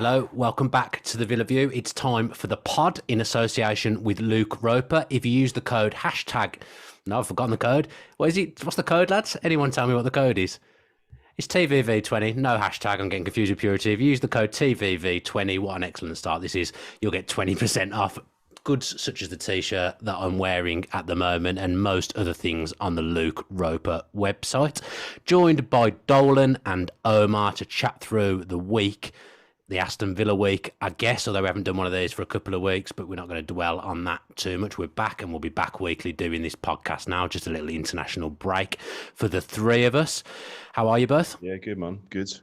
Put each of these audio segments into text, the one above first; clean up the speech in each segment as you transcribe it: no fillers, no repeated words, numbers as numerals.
Hello, welcome back to the Villa View. It's time for the pod in association with Luke Roper. If you use the code hashtag, no, I've forgotten the code. What is it? What's the code, lads? Anyone tell me what the code is? It's TVV20, no hashtag, I'm getting confused with purity. If you use the code TVV20, what an excellent start this is. You'll get 20% off goods such as the t-shirt that I'm wearing at the moment and most other things on the Luke Roper website. Joined by Dolan and Omar to chat through the week, the Aston Villa week, I guess, although we haven't done one of these for a couple of weeks, but we're not going to dwell on that too much. We're back and we'll be back weekly doing this podcast now, just a little international break for the three of us. How are you both? Yeah, good, man. Good.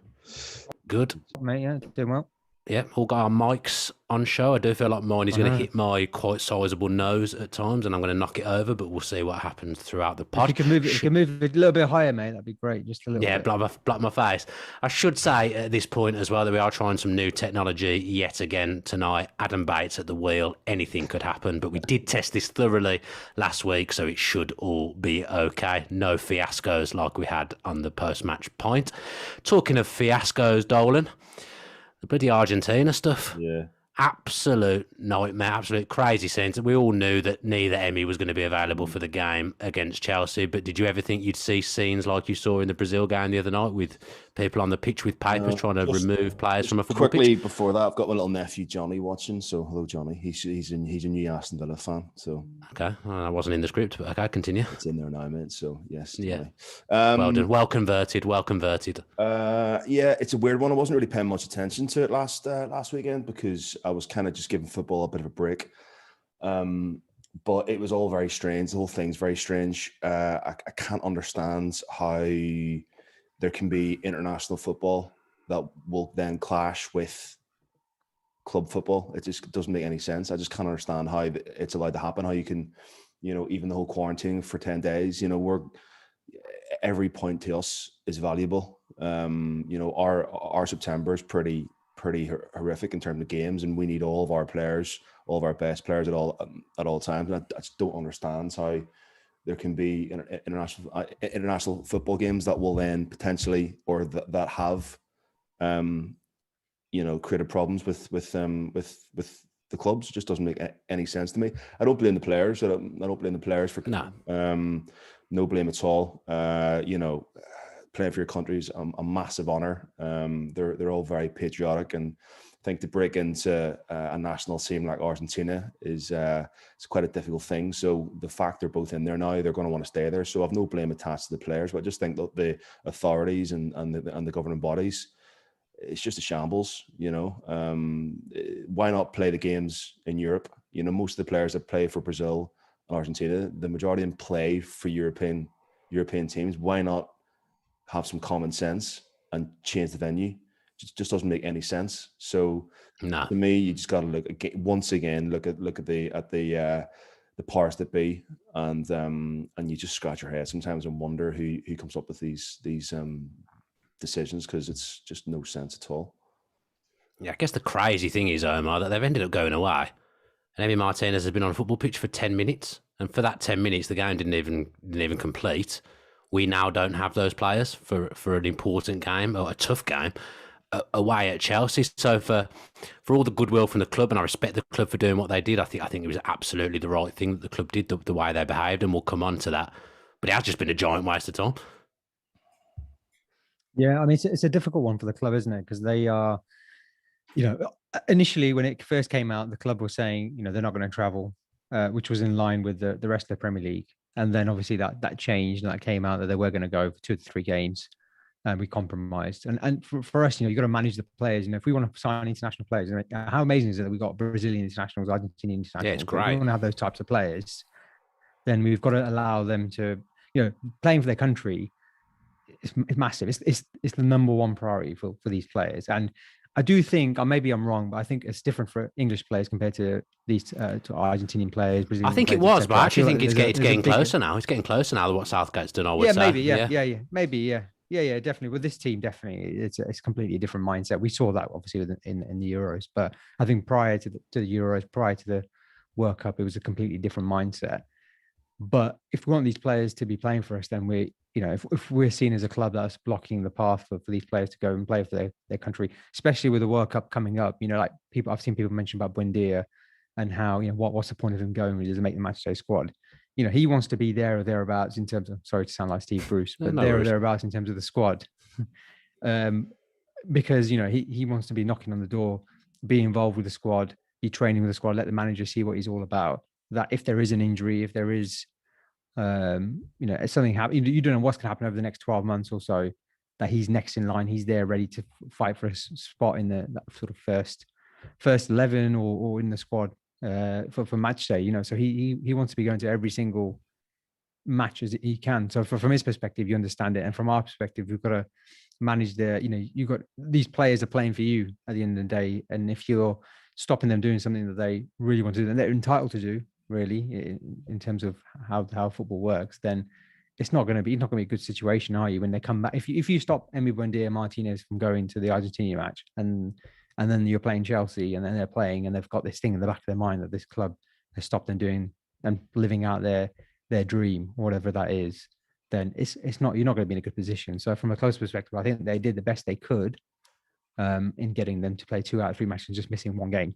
Good. Mate, yeah, doing well. Yeah, all got our mics on show. I do feel like mine is going to hit my quite sizable nose at times and I'm going to knock it over, but we'll see what happens throughout the pod. If you can move it a little bit higher, mate, that'd be great. Just a little bit. Yeah, block my face. I should say at this point as well that we are trying some new technology yet again tonight. Adam Bates at the wheel. Anything could happen, but we did test this thoroughly last week, so it should all be okay. No fiascos like we had on the post-match pint. Talking of fiascos, Dolan, the bloody Argentina stuff. Yeah. Absolute nightmare, absolute crazy sense. We all knew that neither Emmy was going to be available for the game against Chelsea, but did you ever think you'd see scenes like you saw in the Brazil game the other night with people on the pitch with papers trying to remove players from a football quickly pitch? Before that, I've got my little nephew Johnny watching. So hello, Johnny. He's a new Aston Villa fan. So okay, well, I wasn't in the script, but okay, continue. It's in there now, mate. So yes, yeah. Well done, well converted. Yeah, it's a weird one. I wasn't really paying much attention to it last weekend because I was kind of just giving football a bit of a break. But it was all very strange. The whole thing's very strange. I can't understand how there can be international football that will then clash with club football. It just doesn't make any sense. I just can't understand how it's allowed to happen. How you can, even the whole quarantine for 10 days, every point to us is valuable. Our September is pretty horrific in terms of games, and we need all of our players, all of our best players at all times. And I just don't understand how there can be international football games that will then potentially, or that have, created problems with the clubs. It just doesn't make any sense to me. I don't blame the players. I don't blame the players for no blame at all. Playing for your country is a massive honor. They're all very patriotic, and I think to break into a national team like Argentina is it's quite a difficult thing. So the fact they're both in there now, they're going to want to stay there. So I've no blame attached to the players, but I just think that the authorities and the governing bodies, it's just a shambles. Why not play the games in Europe? Most of the players that play for Brazil and Argentina, the majority of them play for European teams. Why not have some common sense and change the venue? Just doesn't make any sense. So to me, you just got to look at the powers that be, and you just scratch your head sometimes and wonder who comes up with these decisions, because it's just no sense at all. Yeah, I guess the crazy thing is, Omar, that they've ended up going away, and Emi Martinez has been on a football pitch for 10 minutes, and for that 10 minutes, the game didn't even complete. We now don't have those players for an important game or a tough game away at Chelsea. So for all the goodwill from the club, and I respect the club for doing what they did, I think it was absolutely the right thing that the club did, the way they behaved, and we'll come on to that. But it has just been a giant waste of time. Yeah, I mean, it's a difficult one for the club, isn't it? Because they are, initially when it first came out, the club was saying, they're not going to travel, which was in line with the rest of the Premier League. And then obviously that changed, and that came out that they were going to go for 2 to 3 games, and we compromised. And for us, you've got to manage the players. If we want to sign international players, how amazing is it that we've got Brazilian internationals, Argentinian internationals? Yeah, it's great. If we want to have those types of players, then we've got to allow them to, playing for their country. It's massive. It's the number one priority for these players. And I do think, or maybe I'm wrong, but I think it's different for English players compared to these to Argentinian players. Brazilian I think players, it was, but I actually think like it's getting closer now. It's getting closer now than what Southgate's done, I would say. Maybe, yeah, definitely. With this team, definitely, it's completely a different mindset. We saw that obviously in the Euros, but I think prior to the Euros, prior to the World Cup, it was a completely different mindset. But if we want these players to be playing for us, then if we're seen as a club that's blocking the path for these players to go and play for their country, especially with the World Cup coming up, like I've seen people mention about Buendia and how, what's the point of him going? He doesn't make the matchday squad. He wants to be there or thereabouts in terms of, sorry to sound like Steve Bruce, but No there or worries. thereabouts in terms of the squad. Because, he wants to be knocking on the door, be involved with the squad, be training with the squad, let the manager see what he's all about. That if there is an injury, if there is, if something happens, you don't know what's going to happen over the next 12 months or so, that he's next in line, he's there ready to fight for a spot in that sort of first 11 or in the squad for match day, so he wants to be going to every single match as he can. So from his perspective, you understand it. And from our perspective, we've got to manage you've got these players are playing for you at the end of the day. And if you're stopping them doing something that they really want to do, and they're entitled to do, really, in terms of how football works, then it's not going to be a good situation, are you? When they come back, if you stop Emi Buendia Martinez from going to the Argentina match, and then you're playing Chelsea, and then they're playing, and they've got this thing in the back of their mind that this club has stopped them doing and living out their dream, whatever that is, then it's not, you're not going to be in a good position. So from a close perspective, I think they did the best they could in getting them to play 2 out of 3 matches, just missing 1 game.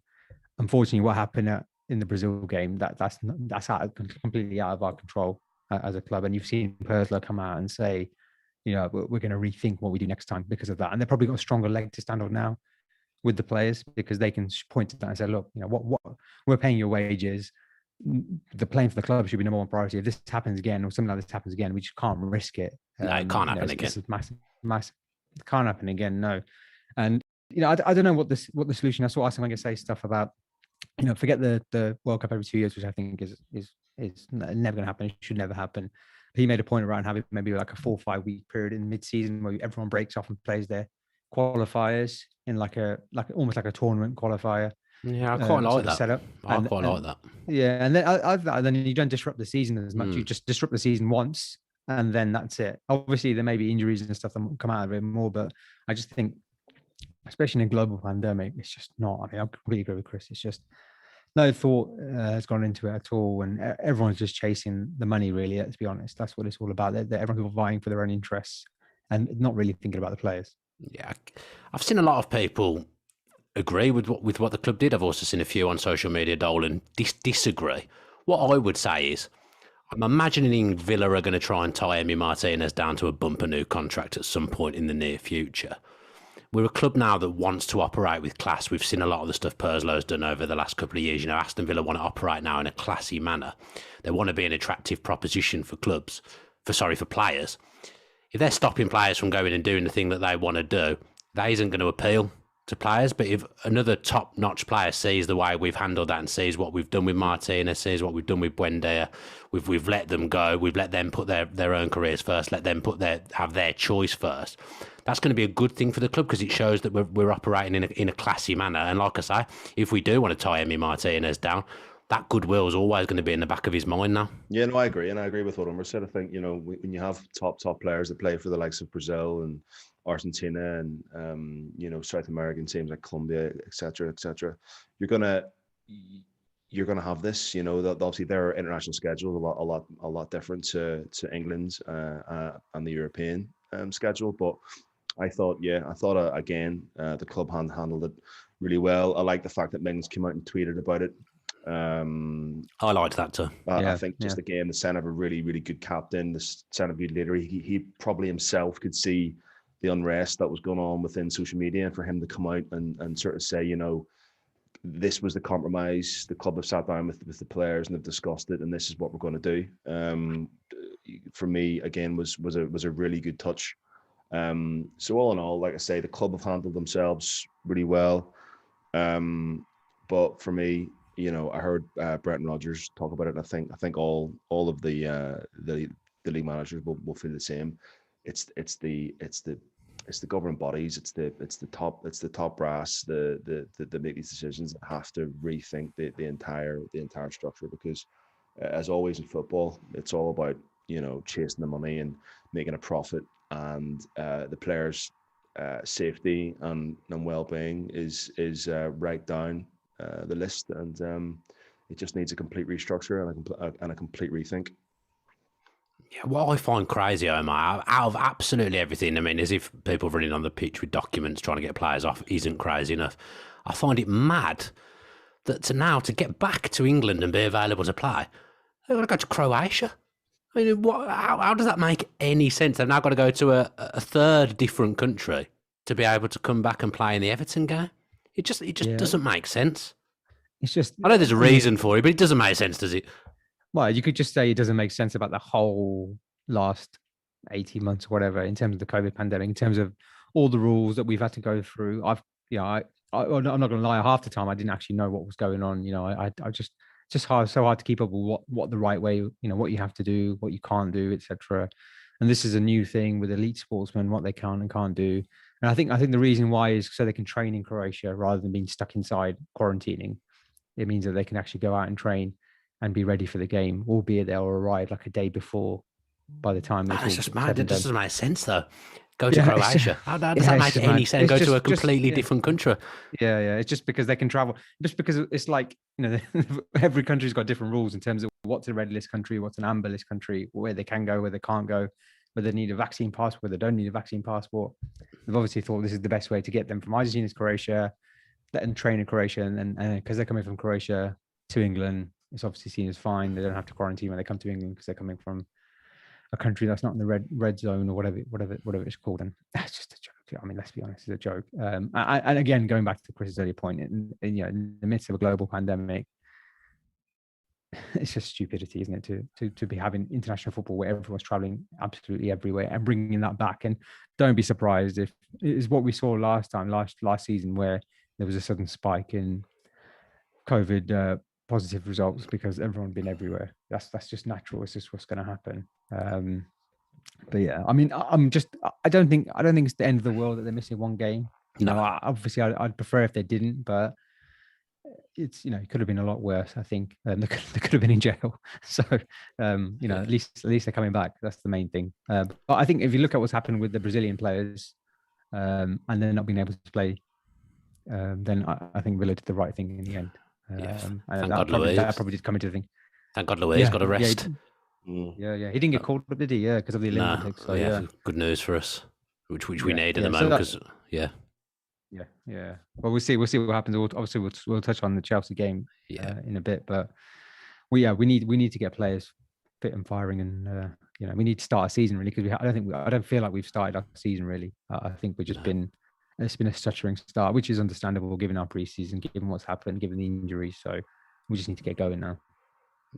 Unfortunately, what happened in the Brazil game, that's completely out of our control as a club. And you've seen Persler come out and say, we're going to rethink what we do next time because of that. And they've probably got a stronger leg to stand on now with the players, because they can point to that and say, look, what we're paying your wages. The playing for the club should be number one priority. If this happens again, or something like this happens again, we just can't risk it. No, it can't happen again. This is massive. It can't happen again. No. And I don't know what the solution. I saw Aston Wenger say stuff about, forget the World Cup every 2 years, which I think is never going to happen. It should never happen. He made a point around having maybe like a 4 or 5 week period in mid-season where everyone breaks off and plays their qualifiers in like almost like a tournament qualifier. Yeah, I quite like that. Setup. I quite like that. Yeah, and then you don't disrupt the season as much. You just disrupt the season once, and then that's it. Obviously, there may be injuries and stuff that come out of it more, but I just think, especially in a global pandemic, it's just not. I completely agree with Chris. It's just no thought has gone into it at all, and everyone's just chasing the money. Really, let's be honest. That's what it's all about. Everyone's vying for their own interests and not really thinking about the players. Yeah, I've seen a lot of people agree with what the club did. I've also seen a few on social media, Dolan, disagree. What I would say is, I'm imagining Villa are going to try and tie Emi Martinez down to a bumper new contract at some point in the near future. We're a club now that wants to operate with class. We've seen a lot of the stuff Persler's done over the last couple of years. Aston Villa want to operate now in a classy manner. They want to be an attractive proposition for players. If they're stopping players from going and doing the thing that they want to do, that isn't going to appeal to players. But if another top-notch player sees the way we've handled that and sees what we've done with Martinez, sees what we've done with Buendia, we've let them go, we've let them put their own careers first, let them have their choice first. That's going to be a good thing for the club, because it shows that we're operating in a classy manner. And like I say, if we do want to tie Emi Martinez down, that goodwill is always going to be in the back of his mind now. Yeah, no, I agree. And I agree with what Omar said. I think, when you have top players that play for the likes of Brazil and Argentina and, South American teams like Colombia, et cetera, you're going to have this, that obviously their international schedule is a lot different to England's and the European schedule. But I thought again, the club handled it really well. I like the fact that Mings came out and tweeted about it. I liked that too. I think again, the sign of a really, really good captain, the sign of a good leader. He probably himself could see the unrest that was going on within social media, and for him to come out and sort of say, this was the compromise. The club have sat down with the players and have discussed it, and this is what we're going to do. For me, again, was a really good touch. So all in all, like I say, the club have handled themselves really well. But for me, I heard Brendan Rodgers talk about it, and I think all of the league managers will feel the same. It's the governing bodies, it's the top brass, that make these decisions, that have to rethink the entire structure, because as always in football, it's all about chasing the money and making a profit, and the players' safety and well-being is right down the list, and it just needs a complete restructure and a complete rethink. Yeah, what I find crazy, Omar, out of absolutely everything, I mean, as if people running on the pitch with documents trying to get players off isn't crazy enough. I find it mad that to get back to England and be available to play, they've got to go to Croatia. I mean, how does that make any sense? They've now got to go to a third different country to be able to come back and play in the Everton game. It just Yeah, doesn't make sense. it's just. I know there's a I mean, reason for it, but it doesn't make sense, does it? well, you could just say it doesn't make sense about the whole last 18 months or whatever in terms of the COVID pandemic, in terms of all the rules that we've had to go through. I'm not going to lie. Half the time, I didn't actually know what was going on. I just so hard to keep up with what the right way, what you have to do, what you can't do, etc. And this is a new thing with elite sportsmen, what they can and can't do. And I think the reason why is so they can train in Croatia rather than being stuck inside quarantining. It means that they can actually go out and train and be ready for the game, albeit they'll arrive like a day before by the time Man, it's it's all just mad. said It and done. doesn't make sense, though. Go to Yeah, it's just, Croatia. How does yeah, that it's make just any mad. sense? Go It's to a just completely yeah, different country. yeah. It's just because they can travel. Just because it's like every country's got different rules in terms of what's a red list country, what's an amber list country, where they can go, where they can't go, whether they need a vaccine passport, whether they don't need a vaccine passport. They've obviously thought this is the best way to get them from Argentina to Croatia, let them train in Croatia, and because they're coming from Croatia to England, it's obviously seen as fine. They don't have to quarantine when they come to England because they're coming from a country that's not in the red zone or whatever it's called. And that's just a joke. I mean, let's be honest, it's a joke. And again, going back to Chris's earlier point, in the midst of a global pandemic, it's just stupidity, isn't it, to be having international football where everyone's traveling absolutely everywhere and bringing that back. And don't be surprised if it is what we saw last season, where there was a sudden spike in COVID positive results because everyone had been everywhere. That's just natural. It's just what's going to happen. But yeah, I mean, I don't think it's the end of the world that they're missing one game. No. Obviously, I'd prefer if they didn't, but it's it could have been a lot worse. I think they could have been in jail. So at least they're coming back. That's the main thing. But I think if you look at what's happened with the Brazilian players, and they're not being able to play, then I think Villa did the right thing in the end. And that probably did come into the thing. Thank God Luis got a rest. Yeah, he didn't get called up, did he? Yeah, because of the Olympics. So, yeah, good news for us, which we need at the moment. Because yeah. Well, we'll see what happens. Obviously, we'll touch on the Chelsea game in a bit, but we need to get players fit and firing, and we need to start a season really, because I don't feel like we've started our season really. I think we've just been. It's been a stuttering start, which is understandable given our preseason, given what's happened, given the injuries. So we just need to get going now.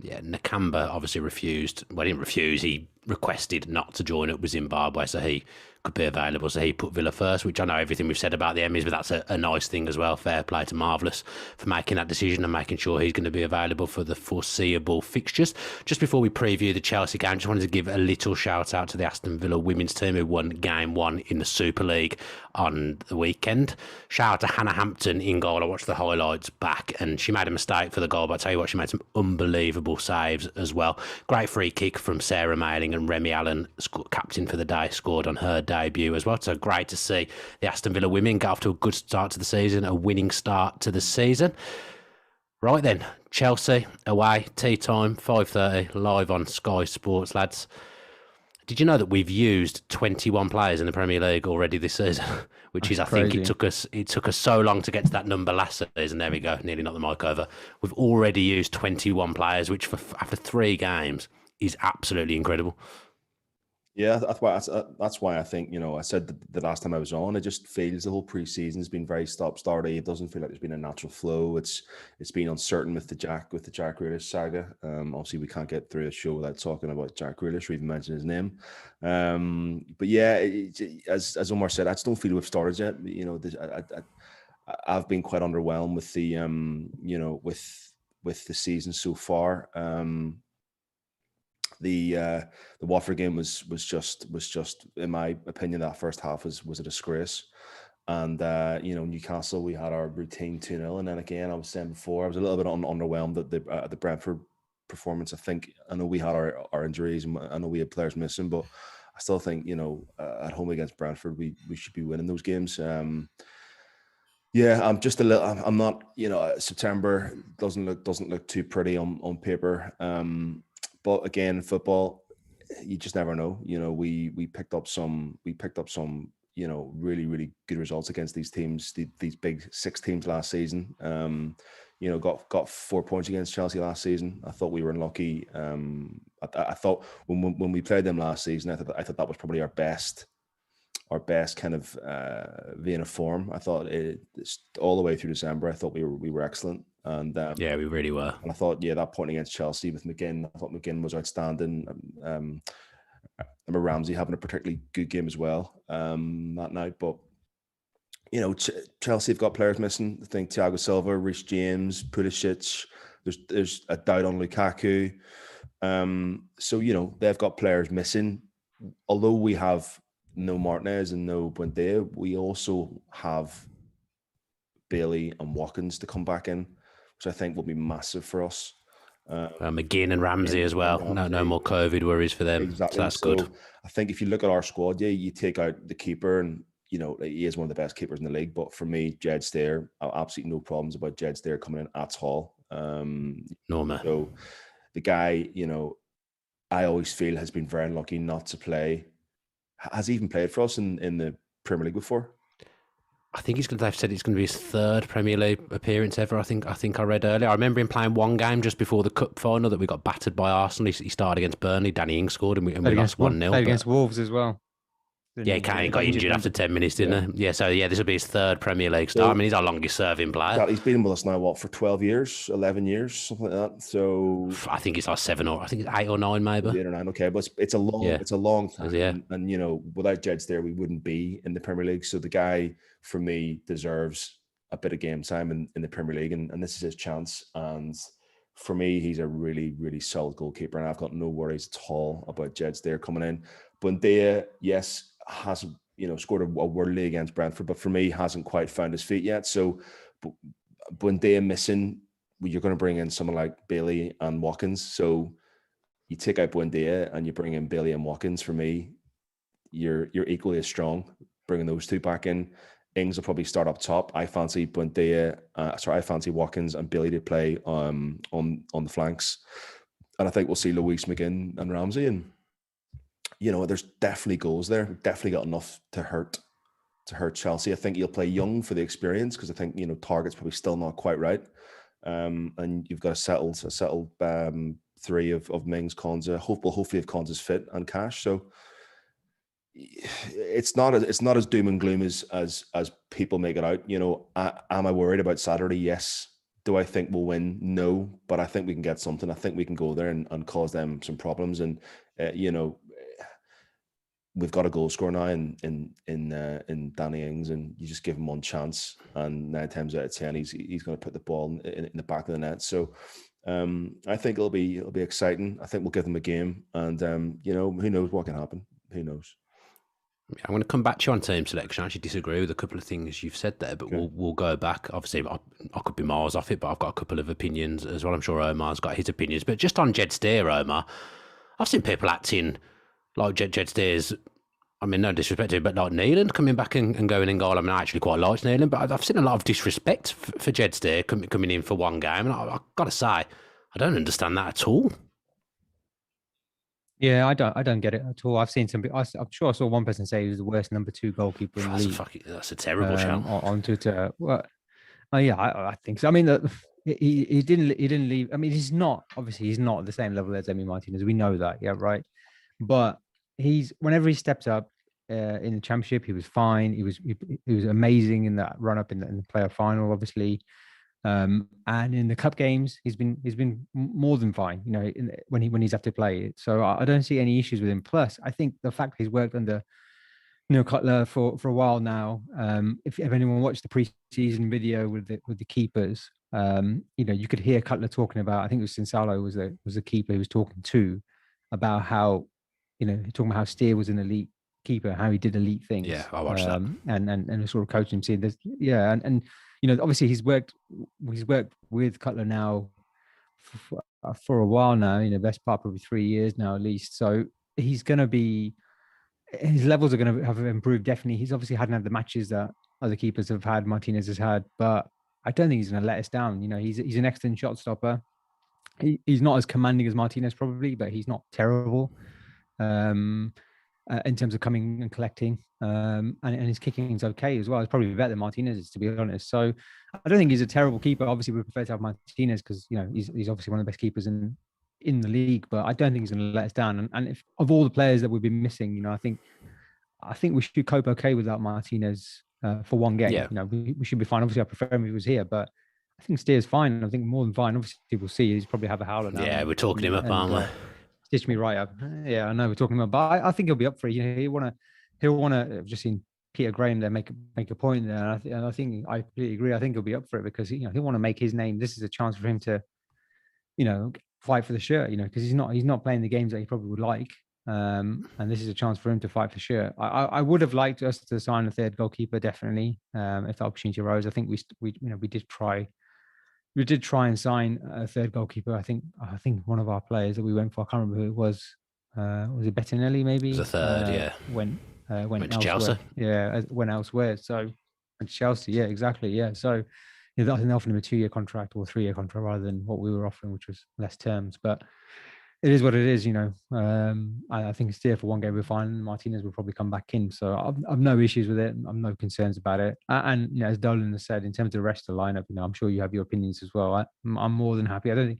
Yeah, Nakamba obviously refused. Well, he didn't refuse. He requested not to join up with Zimbabwe so he could be available. So he put Villa first, which I know everything we've said about the Emmys, but that's a nice thing as well. Fair play to Marvellous for making that decision and making sure he's going to be available for the foreseeable fixtures. Just before we preview the Chelsea game, just wanted to give a little shout out to the Aston Villa women's team who won game 1 in the Super League on the weekend. Shout out to Hannah Hampton in goal. I watched the highlights back and she made a mistake for the goal, but I tell you what, she made some unbelievable saves as well. Great free kick from Sarah Mailing, and Remy Allen, captain for the day, scored on her debut as well. So great to see the Aston Villa women get off to a good start to the season, a winning start to the season. Right then, Chelsea away, tea time, 5:30, live on Sky Sports, lads. Did you know that we've used 21 players in the Premier League already this season? Which is, I think it took us so long to get to that number last season. There we go, nearly knocked the mic over. We've already used 21 players, which after 3 games is absolutely incredible. Yeah, that's why I think, I said the last time I was on, it just feels the whole preseason has been very stop-starty. It doesn't feel like there's been a natural flow. It's been uncertain with the Jack Grealish saga. Obviously, we can't get through a show without talking about Jack Grealish or even mention his name. But yeah, as Omar said, I just don't feel we've started yet. I've been quite underwhelmed with the with the season so far. The Watford game was just in my opinion, that first half was a disgrace. And Newcastle, we had our routine 2-0, and then again, I was saying before, I was a little bit underwhelmed at the Brentford performance. I know we had our injuries, and I know we had players missing, but I still think at home against Brentford, we should be winning those games. Yeah, I'm just a little. I'm not. September doesn't look too pretty on paper. But again, football, you just never know. We picked up some really, really good results against these teams, these big 6 teams last season. Got 4 points against Chelsea last season. I thought we were unlucky. I thought when we played them last season, I thought that was probably our best kind of vein of form. I thought all the way through December, I thought we were excellent. And yeah, we really were. And I thought, that point against Chelsea with McGinn, I thought McGinn was outstanding. I remember Ramsey having a particularly good game as well that night. But Chelsea have got players missing. I think Thiago Silva, Reece James, Pulisic. There's a doubt on Lukaku. So they've got players missing. Although we have no Martinez and no Buendia, we also have Bailey and Watkins to come back in, which I think will be massive for us. McGinn and Ramsey as well. No more COVID worries for them. Exactly. So that's good. I think if you look at our squad, you take out the keeper, and he is one of the best keepers in the league. But for me, Jed Steer, I have absolutely no problems about Jed Steer coming in at all. Norma. So the guy, I always feel has been very unlucky not to play. Has he even played for us in the Premier League before? I think they've said it's going to be his 3rd Premier League appearance ever. I think I read earlier. I remember him playing one game just before the cup final that we got battered by Arsenal. He started against Burnley. Danny Ings scored and we lost 1-0. Played against Wolves as well. Yeah, he got injured after 10 minutes, didn't he? Yeah, so this will be his 3rd Premier League start. I mean, he's our longest serving player. He's been with us now, for 12 years, 11 years, something like that. So I think it's like 7 or 8 or 9 maybe. 8 or 9, okay. But it's a long time. Yeah. And without Jeds there, we wouldn't be in the Premier League. So the guy, for me, deserves a bit of game time in the Premier League. And this is his chance. And for me, he's a really, really solid goalkeeper. And I've got no worries at all about Jeds there coming in. Buendia, yes, has scored a worldly against Brentford, but for me hasn't quite found his feet yet. So Buendia missing, you're going to bring in someone like Bailey and Watkins. So you take out Buendia and you bring in Bailey and Watkins. For me, you're equally as strong bringing those 2 back in. Ings will probably start up top. I fancy Watkins and Bailey to play on the flanks, and I think we'll see Luis, McGinn and Ramsey. And there's definitely goals there. We've definitely got enough to hurt Chelsea. I think he'll play young for the experience, because I think Target's probably still not quite right. And you've got a settled 3 of Mings, Konza. Hopefully if Konza's fit, and Cash. So it's not as doom and gloom as people make it out. Am I worried about Saturday? Yes. Do I think we'll win? No. But I think we can get something. I think we can go there and cause them some problems. And we've got a goal scorer now in Danny Ings, and you just give him one chance, and 9 times out of 10 he's going to put the ball in the back of the net. So I think it'll be exciting. I think we'll give them a game, and who knows what can happen? Who knows? I'm going to come back to you on team selection. I actually disagree with a couple of things you've said there, but okay. we'll go back. Obviously, I could be miles off it, but I've got a couple of opinions as well. I'm sure Omar's got his opinions. But just on Jed Steer, Omar, I've seen people acting like Jed Steer's, I mean, no disrespect to him, but like Neelan coming back and going in goal. I mean, I actually quite liked Neelan, but I've seen a lot of disrespect for Jed Steer coming in for one game. And I've got to say, I don't understand that at all. Yeah, I don't get it at all. I've seen some. I'm sure I saw one person say he was the worst number 2 goalkeeper in the league. That's a terrible shout on Twitter. Well, yeah, I think so. I mean, he didn't leave. I mean, he's not the same level as Emi Martinez. We know that, yeah, right. But whenever he stepped up in the Championship, he was fine. He was amazing in that run up in the playoff final, obviously. And in the cup games, he's been more than fine, when he's had to play it. So I don't see any issues with him. Plus, I think the fact he's worked under Cutler for a while now. If anyone watched the preseason video with the keepers, you could hear Cutler talking about. I think it was Sinsalo was the keeper he was talking to, about how talking about how Steer was an elite keeper, how he did elite things. Yeah, I watched that, and sort of coaching him. Seeing this, yeah, and obviously he's worked with Cutler now for a while now, best part probably 3 years now at least. So he's going to be, his levels are going to have improved, definitely. He's obviously hadn't had the matches that other keepers have had, Martinez has had, but I don't think he's going to let us down. He's an excellent shot stopper. He's not as commanding as Martinez probably, but he's not terrible. in terms of coming and collecting. And his kicking's okay as well. It's probably better than Martinez's, to be honest. So I don't think he's a terrible keeper. Obviously, we prefer to have Martinez because he's obviously one of the best keepers in the league. But I don't think he's going to let us down. And if of all the players that we've been missing, I think we should cope okay without Martinez for one game. Yeah. We should be fine. Obviously, I prefer him if he was here, but I think Steer's fine. I think more than fine. Obviously, we'll see. He's probably have a howler now. Yeah, we're talking him up, aren't we? Stitch me right up. Yeah, I know we're talking about, but I think he'll be up for it. He'll want to. I've just seen Peter Graham there make a point there, and I think I completely agree. I think he'll be up for it because he'll want to make his name. This is a chance for him to, fight for the shirt. Because he's not playing the games that he probably would like. And this is a chance for him to fight for sure. I would have liked us to sign a third goalkeeper, definitely, if the opportunity arose. I think we did try. We did try and sign a third goalkeeper. I think one of our players that we went for, I can't remember who it was. Was it Bettinelli? Maybe it was a third. Yeah, went to Chelsea. Yeah, went elsewhere. So and Chelsea. Yeah, exactly. Yeah. So I think they offered him a 2-year contract or 3-year contract rather than what we were offering, which was less terms. But it is what it is, I think it's there for one game. We're fine. Martinez will probably come back in, so I've no issues with it. I've no concerns about it. And as Dolan has said, in terms of the rest of the lineup, I'm sure you have your opinions as well. I'm more than happy. I don't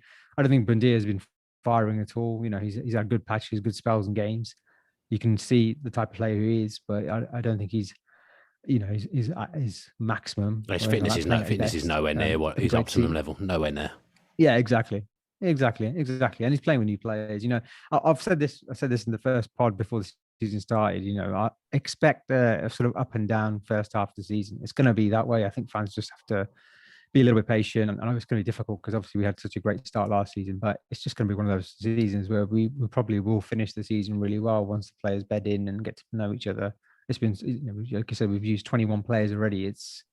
think Bundia has been firing at all. He's had good patches, good spells and games. You can see the type of player he is, but I don't think he's at his maximum. His fitness is nowhere near what his optimum level. Nowhere near. Yeah, exactly. And he's playing with new players. I've said this in the first pod before the season started. I expect a sort of up and down first half of the season. It's going to be that way. I think fans just have to be a little bit patient. I know it's going to be difficult because obviously we had such a great start last season, but it's just going to be one of those seasons where we probably will finish the season really well once the players bed in and get to know each other. It's been, like I said, we've used 21 players already. It's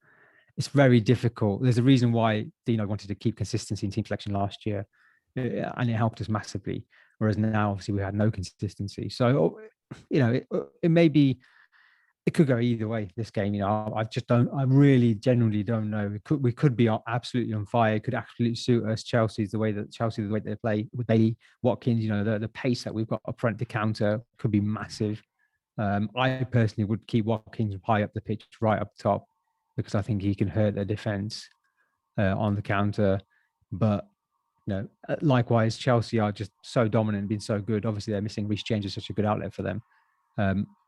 very difficult. There's a reason why Dino wanted to keep consistency in team selection last year. And it helped us massively. Whereas now, obviously, we had no consistency. So, it may be, it could go either way. This game, I really genuinely don't know. We could be absolutely on fire. It could absolutely suit us. Chelsea, the way they play with Bailey, Watkins. The pace that we've got up front to counter could be massive. I personally would keep Watkins high up the pitch, right up top, because I think he can hurt their defense on the counter, but. Likewise, Chelsea are just so dominant and been so good. Obviously, they're missing Reece James is such a good outlet for them.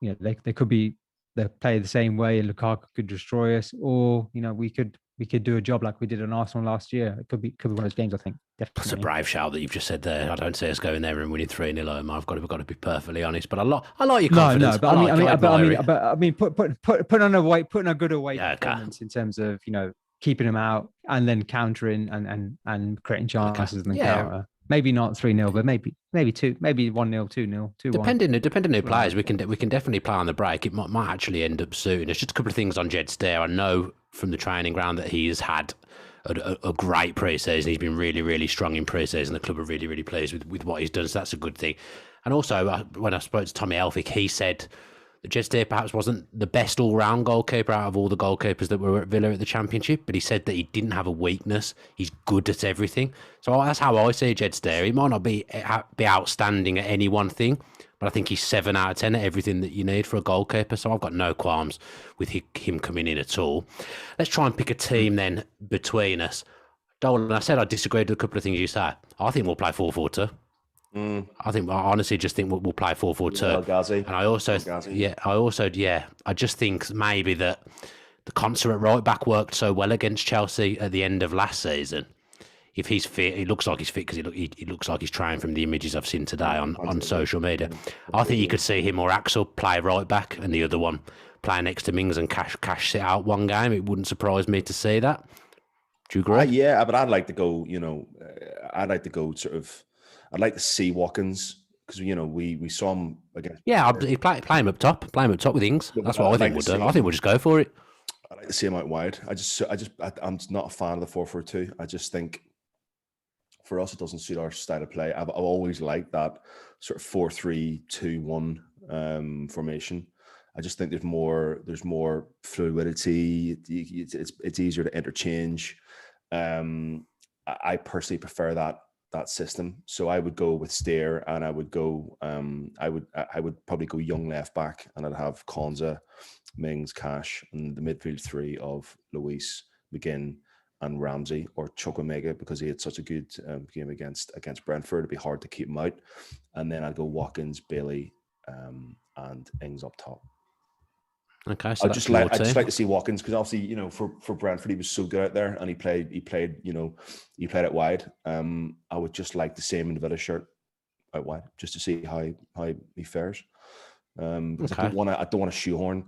They could play the same way, and Lukaku could destroy us, or we could do a job like we did on Arsenal last year. It could be one of those games. I think definitely. That's a brave shout that you've just said there. I don't see us going there and winning 3-0 home. I've got to be perfectly honest, but I like your confidence. No, I mean, put on a good away performance in terms of keeping them out and then countering and creating chances and counter. Maybe not 3-0, but maybe 2, maybe 1-0, 2-0, 2-1. Depending on who plays, we can definitely play on the break. It might actually end up suiting. There's just a couple of things on Jed Stair. I know from the training ground that he has had a great pre-season. He's been really, really strong in pre-season. The club are really, really pleased with what he's done, so that's a good thing. And also, when I spoke to Tommy Elphick, he said Jed Steer perhaps wasn't the best all-round goalkeeper out of all the goalkeepers that were at Villa at the Championship, but he said that he didn't have a weakness. He's good at everything. So that's how I see Jed Steer. He might not be outstanding at any one thing, but I think he's 7 out of 10 at everything that you need for a goalkeeper. So I've got no qualms with him coming in at all. Let's try and pick a team then between us. Dolan, I said I disagreed with a couple of things you said. I think we'll play 4-4-2. I honestly just think we'll play 4-4-2. And I just think maybe that the concert at right back worked so well against Chelsea at the end of last season. If he's fit, he looks like he's fit because he looks like he's trying from the images I've seen today on social media. I think you could see him or Axel play right back and the other one play next to Mings and Cash sit out one game. It wouldn't surprise me to see that. Do you agree? But I'd like to go, I'd like to see Watkins because we saw him against. Yeah, play him up top. Play him up top with Ings. That's what I think we'll do. I think we'll just go for it. I'd like to see him out wide. I'm not a fan of the 4-4-2. I just think for us it doesn't suit our style of play. I've always liked that sort of 4-3-2-1 formation. I just think there's more fluidity. It's easier to interchange. I personally prefer that that system. So I would go with Steer, and I would go. I would probably go young left back, and I'd have Konza, Mings, Cash, and the midfield three of Luis, McGinn, and Ramsey, or Chukwuemeka, because he had such a good game against Brentford. It'd be hard to keep him out. And then I'd go Watkins, Bailey, and Ings up top. Okay, so I'd just like to see Watkins, because obviously, you know, for Brentford, he was so good out there, and he played it wide. I would just like to see him in the Villa shirt out wide, just to see how he fares. Because I don't want to shoehorn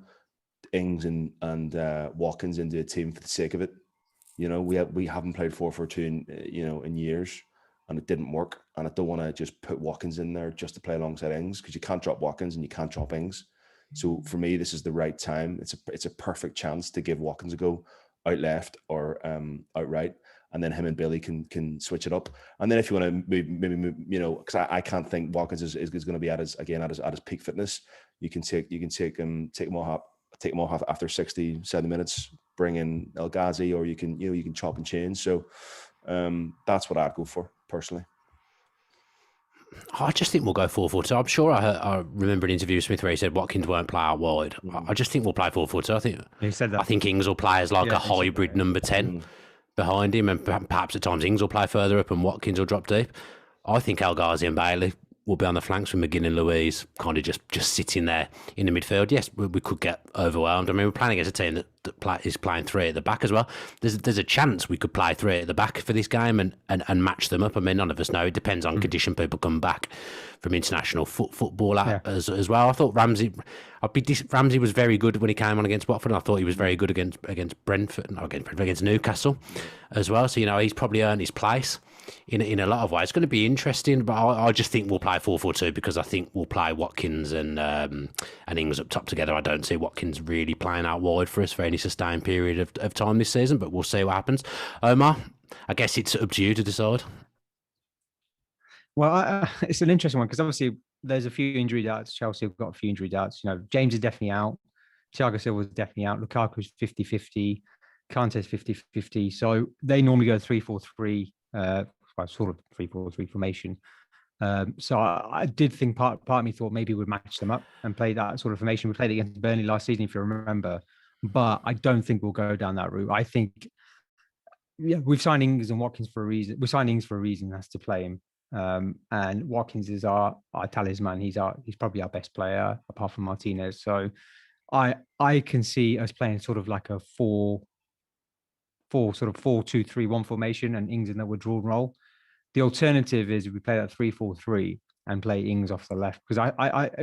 Ings and Watkins into a team for the sake of it. You know, we haven't played 4-4-2 in years, and it didn't work. And I don't want to just put Watkins in there just to play alongside Ings, because you can't drop Watkins and you can't drop Ings. So for me, this is the right time. It's a perfect chance to give Watkins a go out left or out right, and then him and Bailey can switch it up. And then if you want to maybe you know, because I can't think Watkins is going to be at his peak fitness. You can take him off after 60, 70 minutes. Bring in El Ghazi, or you can chop and change. So that's what I'd go for personally. I just think we'll go 4-4-2. I'm sure I remember an interview with Smith where he said Watkins won't play out wide. I just think we'll play 4-4-2. I think he said that. I think Ings will play as like a hybrid number 10 behind him, and perhaps at times Ings will play further up and Watkins will drop deep. I think El Ghazi and Bailey will be on the flanks with McGinn and Louise, kind of just sitting there in the midfield. Yes, we could get overwhelmed. I mean, we're playing against a team that is playing three at the back as well. There's a chance we could play three at the back for this game and match them up. I mean, none of us know. It depends on condition people come back from international football as well. I thought Ramsey was very good when he came on against Watford, and I thought he was very good against Brentford, against Newcastle as well. So, you know, he's probably earned his place in a lot of ways. It's going to be interesting, but I just think we'll play 4-4-2, because I think we'll play Watkins and Ings up top together. I don't see Watkins really playing out wide for us for any sustained period of time this season, but we'll see what happens. Omar, I guess it's up to you to decide. Well, it's an interesting one, because obviously there's a few injury doubts. Chelsea have got a few injury doubts. You know, James is definitely out. Thiago Silva is definitely out. Lukaku's 50-50. Kante's 50-50. So they normally go 3-4-3. Sort of 3-4-3 formation. So I did think part of me thought maybe we'd match them up and play that sort of formation. We played it against Burnley last season, if you remember, but I don't think we'll go down that route. I think, we've signed Ings and Watkins for a reason. We're signing Ings for a reason, that's to play him. And Watkins is our talisman. He's probably our best player apart from Martinez. So I can see us playing sort of like a 4-2-3-1 formation, and Ings in that withdrawal role. The alternative is we play that 3-4-3 and play Ings off the left, because I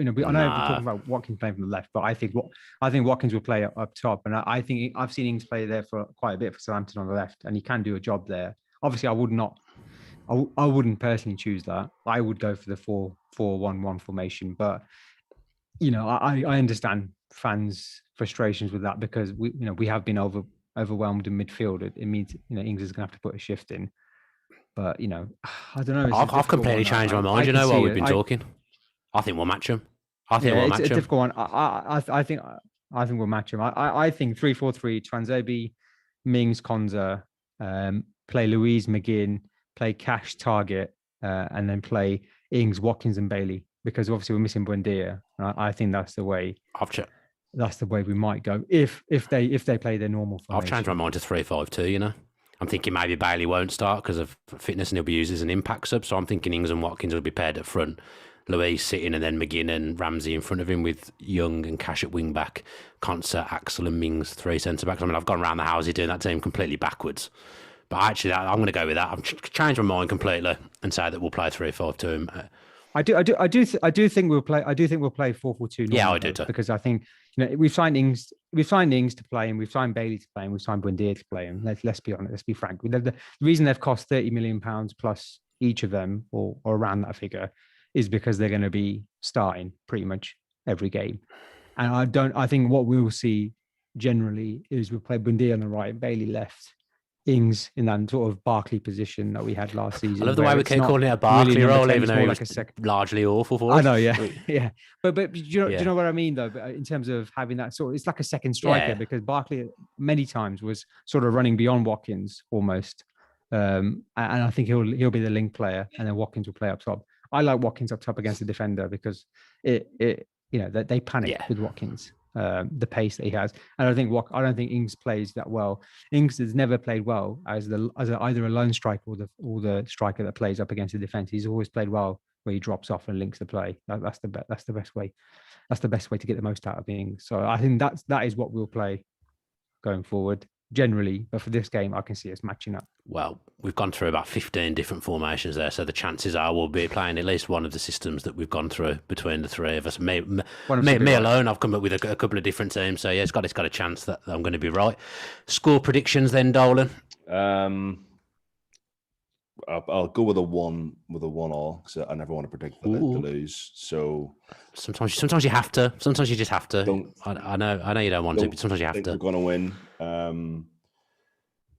know we're talking about Watkins playing from the left, but I think Watkins will play up top, and I think I've seen Ings play there for quite a bit for Southampton on the left, and he can do a job there. Obviously, I wouldn't personally choose that. I would go for the 4-4-1-1 formation, but you know, I understand fans' frustrations with that, because we have been overwhelmed in midfield. It means, you know, Ings is going to have to put a shift in. But, you know, I don't know. I've completely changed my mind. You know, while we've been talking, I think we'll match them. It's a difficult one. I think we'll match them. I think 3-4-3, Twanzebe, Mings, Konza, play Louise, McGinn, play Cash, Target, and then play Ings, Watkins, and Bailey, because obviously we're missing Buendia. I think that's the way. That's the way we might go if they play their normal formation. I've changed my mind to 3-5-2. You know, I'm thinking maybe Bailey won't start because of fitness and he'll be used as an impact sub. So I'm thinking Ings and Watkins will be paired up front, Louise sitting, and then McGinn and Ramsey in front of him, with Young and Cash at wing back, Concert, Axel and Mings three centre backs. I mean, I've gone around the houses doing that team completely backwards, but actually I'm going to go with that. I've changed my mind completely and say that we'll play 3-5-2. I do think we'll play 4-4-2. Yeah, I do too. Because I think, you know, we've signed Ings to play him, we've signed Bailey to play him, we've signed Buendia to play him. Let's be honest, let's be frank. The reason they've cost £30 million plus each of them, or around that figure, is because they're going to be starting pretty much every game. And I think what we'll see generally is we'll play Buendia on the right, Bailey left, Ings in that sort of Barkley position that we had last season. I love the way we keep calling it a Barkley role, even though it was largely awful for us. I know, yeah, yeah. But do you know what I mean, though? In terms of having that sort, it's like a second striker, because Barkley many times was sort of running beyond Watkins almost, And I think he'll be the link player, and then Watkins will play up top. I like Watkins up top against the defender because they panic with Watkins, the pace that he has. And I don't think Ings plays that well. Ings has never played well as either a lone striker or the striker that plays up against the defense. He's always played well where he drops off and links the play. That's the best way. That's the best way to get the most out of Ings. So I think that is what we'll play going forward generally. But for this game, I can see us matching up. Well, we've gone through about 15 different formations there, so the chances are we'll be playing at least one of the systems that we've gone through between the three of us. Me alone, I've come up with a couple of different teams, so yeah, it's got a chance that I'm going to be right. Score predictions then, Dolan? I'll go with a 1-1 because I never want to predict to lose. So sometimes you have to. Sometimes you just have to. I know you don't want to, but sometimes you have to. We're going to win.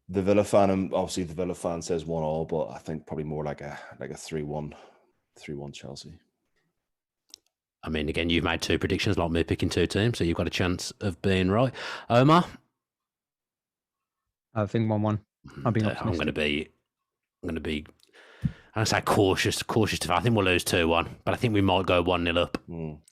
The Villa fan, and obviously the Villa fan says 1-1, but I think probably more like a 3-1 Chelsea. I mean, again, you've made two predictions, like me picking two teams, so you've got a chance of being right. Omar? I think 1-1. I'm going to be I say cautious. I think we'll lose 2-1, but I think we might go 1-0 up.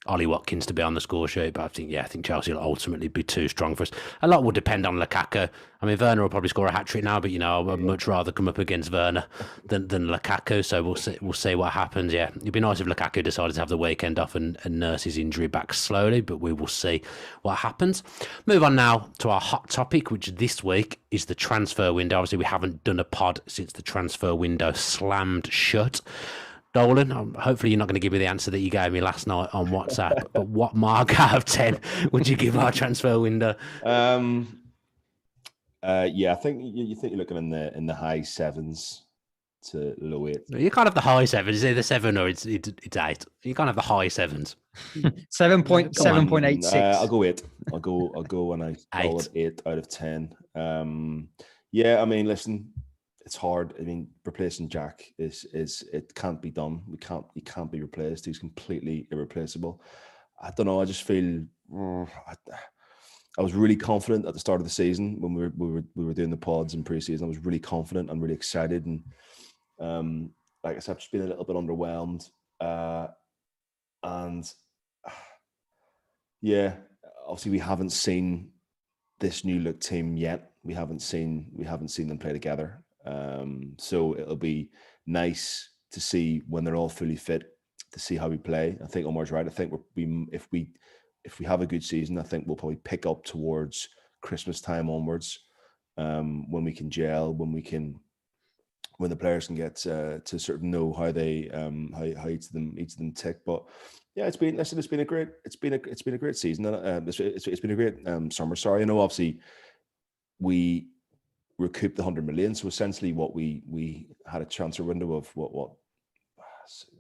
Ollie Watkins to be on the score sheet, but I think Chelsea will ultimately be too strong for us. A lot will depend on Lukaku. I mean, Werner will probably score a hat-trick now, but I'd much rather come up against Werner than Lukaku. So we'll see what happens. Yeah, it'd be nice if Lukaku decided to have the weekend off and nurse his injury back slowly, but we will see what happens. Move on now to our hot topic, which this week is the transfer window. Obviously, we haven't done a pod since the transfer window slammed shut. Dolan, hopefully you're not going to give me the answer that you gave me last night on WhatsApp, but what mark out of 10 would you give our transfer window? I think you're looking in the high 7s to low 8. You can't have the high 7s. It's either 7 or it's 8. You can't have the high 7s. 7.86. I'll go 8. I'll go and I call it 8 out of 10. I mean, listen, it's hard. I mean, replacing Jack is it can't be done. He can't be replaced. He's completely irreplaceable. I don't know. I just feel I was really confident at the start of the season when we were doing the pods in preseason. I was really confident and really excited, and like I said, I've just been a little bit underwhelmed. Obviously we haven't seen this new look team yet. We haven't seen them play together. So it'll be nice to see when they're all fully fit to see how we play. I think Omar's right. I think if we have a good season, I think we'll probably pick up towards Christmas time onwards, when we can gel, when the players can get to sort of know how they how each of them tick. But yeah, it's been a great season. It's been a great summer. Sorry, I know obviously we recouped the 100 million. So essentially, what we had a transfer window of what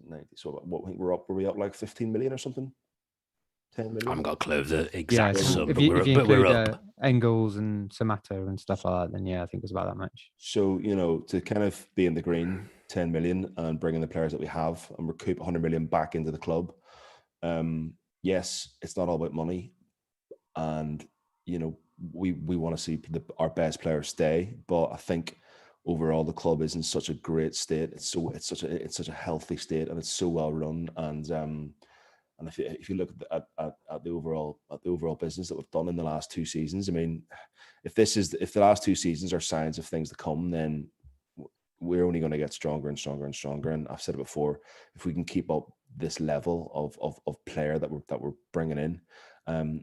90. So what I think were we up like 15 million or something? 10 million. I haven't got a clue of the exact sum, if you include Engels and Samatta and stuff like that, then yeah, I think it was about that much. So to kind of be in the green, 10 million, and bring in the players that we have and recoup 100 million back into the club. Yes, it's not all about money, and we want to see our best players stay, but I think overall the club is in such a great state. It's such a healthy state, and it's so well run. And if you look at the overall business that we've done in the last 2 seasons, I mean, if the last 2 seasons are signs of things to come, then we're only going to get stronger and stronger and stronger. And I've said it before, if we can keep up this level of player that we're bringing in,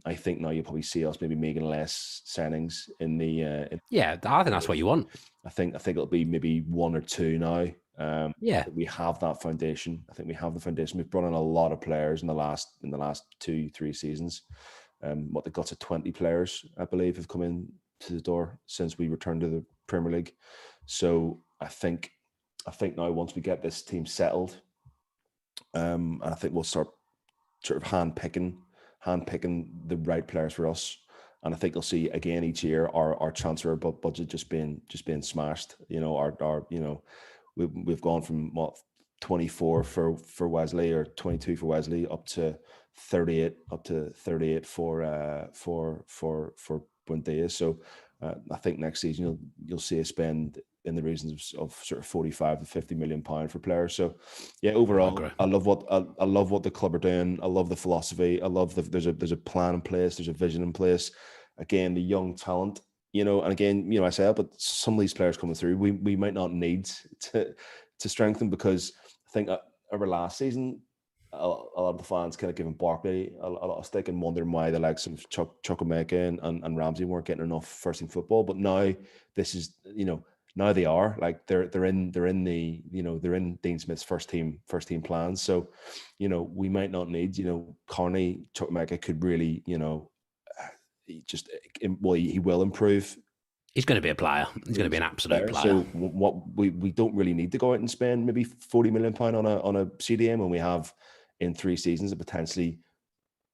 I think now you'll probably see us maybe making less signings in the. I think that's what you want. I think it'll be maybe 1 or 2 now. We have that foundation. I think we have the foundation. We've brought in a lot of players in the last 2-3 seasons. What they got to 20 players, I believe, have come in to the door since we returned to the Premier League. So I think now once we get this team settled, and I think we'll start sort of handpicking the right players for us. And I think you'll see again each year our transfer budget just being smashed. We've gone from 24 for Wesley or 22 for Wesley up to 38 for Buendia. So I think next season you'll see us spend in the regions of sort of 45 to 50 million pound for players. So yeah, overall, I love what the club are doing. I love the philosophy. I love there's a plan in place. There's a vision in place. Again, the young talent, and again, I say that, but some of these players coming through, we might not need to strengthen, because I think over last season, a lot of the fans kind of giving Barkley a lot of stick and wondering why the likes of Chukwuemeka and Ramsey weren't getting enough first team football. But now this is, now they are, like, they're in Dean Smith's first team plans. So, we might not need, Carney, Chukwuemeka could really, he will improve. He's going to be a player. He's going to be an absolute player. So what we don't really need to go out and spend maybe 40 million pound on a CDM when we have in 3 seasons a potentially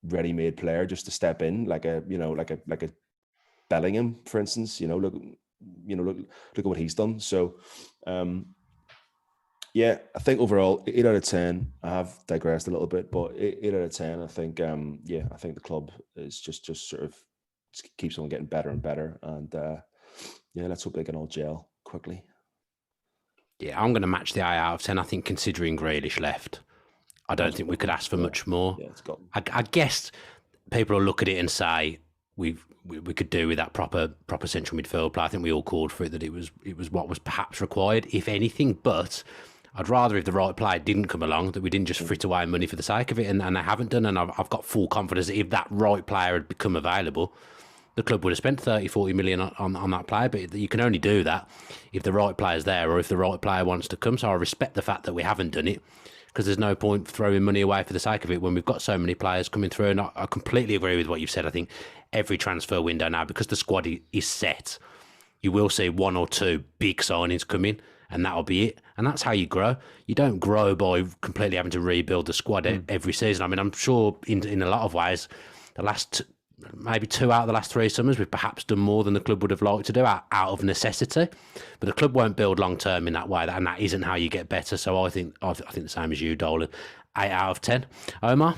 ready-made player just to step in, like a Bellingham, for instance. Look at what he's done. So yeah, I think overall 8 out of 10. I have digressed a little bit, but 8 out of 10. I think I think the club is just sort of keeps on getting better and better, and let's hope they can all gel quickly. Yeah, I'm going to match the 8 out of 10. I think considering Grealish left, I don't think we could ask for much more. Yeah, it's got. I guess people will look at it and say we could do with that proper central midfield player. I think we all called for it, that it was what was perhaps required, if anything. But I'd rather, if the right player didn't come along, that we didn't just frit away money for the sake of it, and they haven't done. And I've got full confidence that if that right player had become available, the club would have spent 30, 40 million on that player. But you can only do that if the right player's there, or if the right player wants to come. So I respect the fact that we haven't done it, because there's no point throwing money away for the sake of it when we've got so many players coming through. And I completely agree with what you've said. I think every transfer window now, because the squad is set, you will see 1 or 2 big signings come in, and that'll be it. And that's how you grow. You don't grow by completely having to rebuild the squad every season. I mean, I'm sure in a lot of ways, the last maybe 2 out of the last 3 summers, we've perhaps done more than the club would have liked to do out of necessity. But the club won't build long term in that way, and that isn't how you get better. So I think the same as you, Dolan. 8 out of 10. Omar?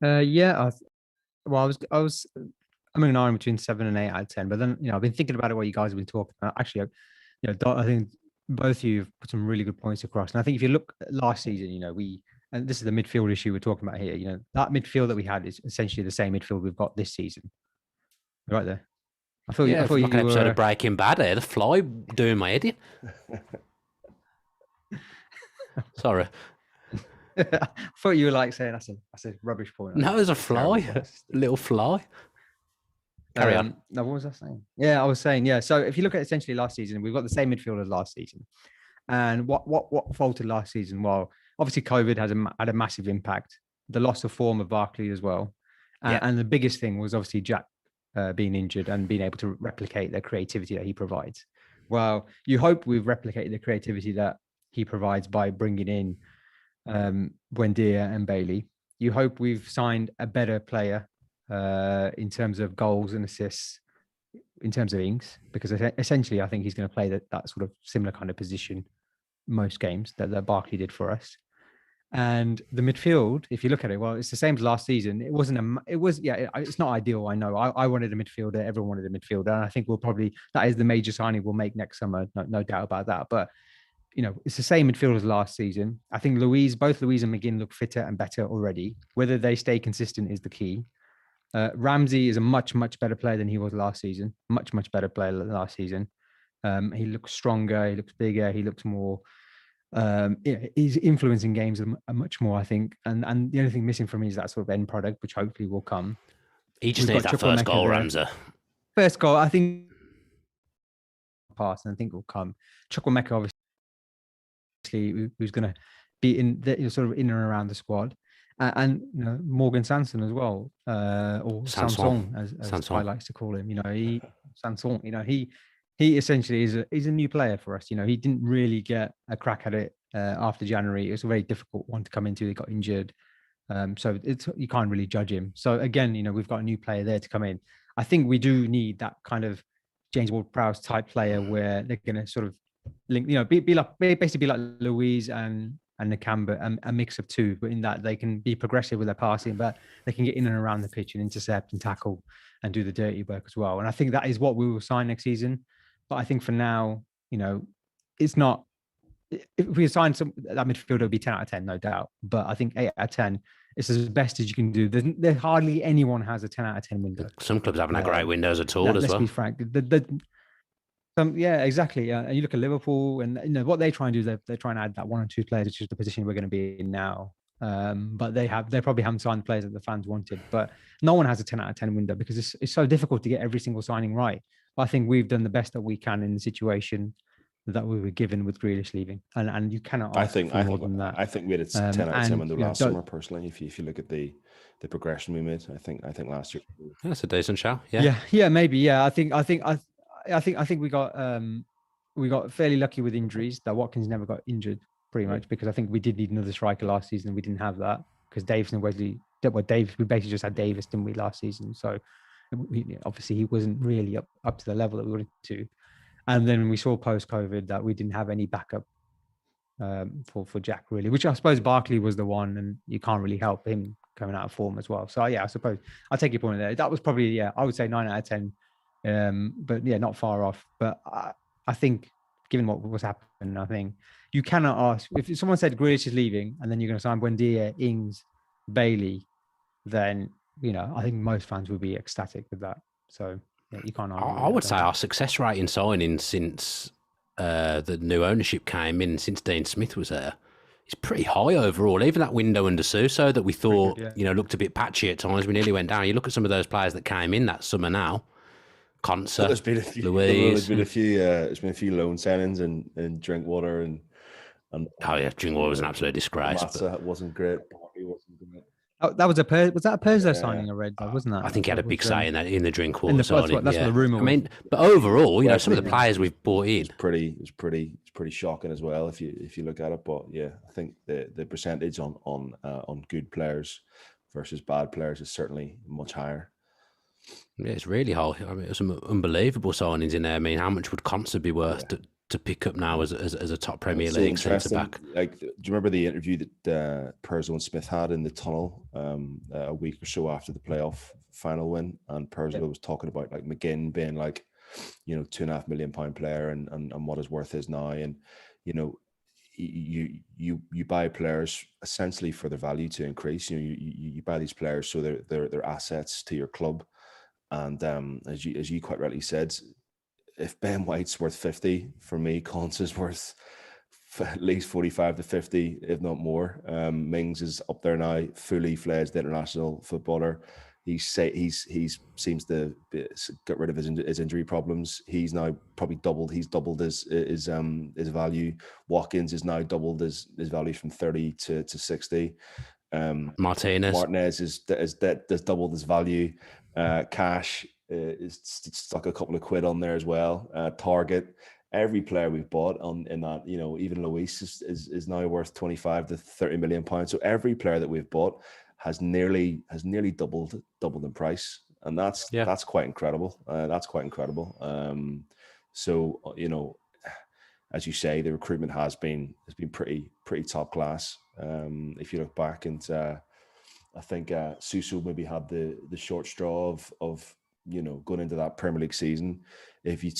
Yeah, I was I'm an iron between 7 and 8 out of 10. But then I've been thinking about it, what you guys have been talking about. Actually, I think both of you have put some really good points across. And I think if you look at last season, and this is the midfield issue we're talking about here, that midfield that we had is essentially the same midfield we've got this season. Right there. I thought like you an episode of Breaking Bad here. The fly doing my head in. Sorry. I thought you were like saying that's a rubbish point. No, there's a fly. A little fly. Carry on. No, what was I saying? Yeah, I was saying, yeah. So if you look at essentially last season, we've got the same midfield as last season. And what faltered last season? Well, obviously COVID had a massive impact. The loss of form of Barkley as well. And the biggest thing was obviously Jack being injured and being able to replicate the creativity that he provides. Well, you hope we've replicated the creativity that he provides by bringing in Buendia and Bailey. You hope we've signed a better player in terms of goals and assists, in terms of Ings, because essentially I think he's going to play that sort of similar kind of position most games that Barkley did for us. And the midfield, if you look at it, well, it's the same as last season. It's not ideal. I know. I wanted a midfielder. Everyone wanted a midfielder. And I think that is the major signing we'll make next summer. No doubt about that. But, it's the same midfield as last season. I think both Louise and McGinn look fitter and better already. Whether they stay consistent is the key. Ramsey is a much, much better player than he was last season. Much, much better player than last season. He looks stronger. He looks bigger. He looks more... he's influencing games much more, I think, and the only thing missing from me is that sort of end product, which hopefully will come. He just needs that first goal, Ramsey. First goal, I think, pass, and I think it will come. Chukwuemeka, obviously, who's going to be in sort of in and around the squad, and Morgan Sanson as well, or Sanson, as I likes to call him. Sanson. He essentially is a new player for us. He didn't really get a crack at it after January. It was a very difficult one to come into. He got injured. So you can't really judge him. So again, we've got a new player there to come in. I think we do need that kind of James Ward-Prowse type player where they're going to sort of link, be like Louise and Nakamba, a mix of two, but in that they can be progressive with their passing, but they can get in and around the pitch and intercept and tackle and do the dirty work as well. And I think that is what we will sign next season. But I think for now, you know, it's not. If we assign that midfielder, would be 10 out of 10, no doubt. But I think 8 out of 10 is as best as you can do. There hardly anyone has a 10 out of 10 window. Some clubs haven't had great windows at all as let's well. be frank. Yeah, exactly. And you look at Liverpool, and what they try and do is they try and add that 1 or 2 players, which is the position we're going to be in now. But they probably haven't signed the players that the fans wanted. But no one has a 10 out of 10 window because it's so difficult to get every single signing right. But I think we've done the best that we can in the situation that we were given with Grealish leaving, and you cannot. I think more than that. I think we had a 10 out of 10 window last summer. Personally, if you look at the progression we made, I think last year that's a decent shout. Yeah, maybe. Yeah, I think we got fairly lucky with injuries. That Watkins never got injured, pretty much, because I think we did need another striker last season, and we didn't have that because Davis and Wesley. We basically just had Davis, didn't we, last season? So obviously he wasn't really up to the level that we wanted to. And then we saw post-COVID that we didn't have any backup for Jack, really, which I suppose Barkley was the one, and you can't really help him coming out of form as well. So, yeah, I suppose I'll take your point there. That was probably, I would say 9 out of 10. But, yeah, not far off. But I think, given what was happening, I think you cannot ask. If someone said Grealish is leaving and then you're going to sign Buendia, Ings, Bailey, then, I think most fans would be ecstatic with that. So, yeah, you can't argue. I would say our success rate in signing since the new ownership came in, since Dean Smith was there, is pretty high overall. Even that window under Suso that we thought, looked a bit patchy at times, we nearly went down. You look at some of those players that came in that summer now, Concert, Louise. There's been a few loan signings and Drinkwater and Drinkwater was an absolute disgrace. That wasn't great. It wasn't great. Oh, that was that a Perzo signing I read, wasn't that? I think he had a big say in that, in the Drinkwater signing. That's what the rumor was. I mean, but overall, some of the players we've brought in, it's pretty shocking as well if you look at it. But yeah, I think the percentage on good players versus bad players is certainly much higher. Yeah, it's really high. I mean, some unbelievable signings in there. I mean, how much would Concert be worth to pick up now as a top Premier League centre back? Like, do you remember the interview that Perzo and Smith had in the tunnel a week or so after the playoff final win? And Perzo was talking about like McGinn being like, £2.5 million player and what his worth is now, and you buy players essentially for their value to increase. You buy these players so they're assets to your club, and as you quite rightly said, if Ben White's worth 50, for me, Cons is worth at least 45 to 50, if not more. Mings is up there now, fully fledged international footballer. He seems to get rid of his injury problems. He's now probably doubled. He's doubled his value. Watkins is now doubled his value from 30 to 60. Martinez has doubled his value. Cash is stuck a couple of quid on there as well. Target, every player we've bought in that, even Luis is now worth 25 to 30 million pounds. So every player that we've bought has nearly doubled in price, and that's quite incredible. So as you say, the recruitment has been pretty top class. If you look back, and I think Suso maybe had the short straw of going into that Premier League season. If you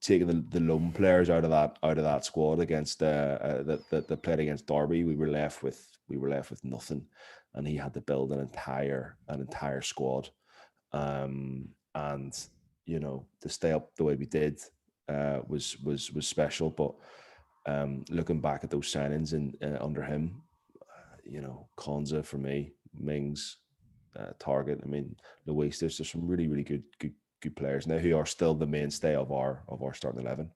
taking the loan players out of that squad against that played against Derby, we were left with nothing, and he had to build an entire squad, and to stay up the way we did was special. But looking back at those signings and under him, Konza for me, Mings, Target. I mean, Luis. There's some really good players now who are still the mainstay of our starting 11.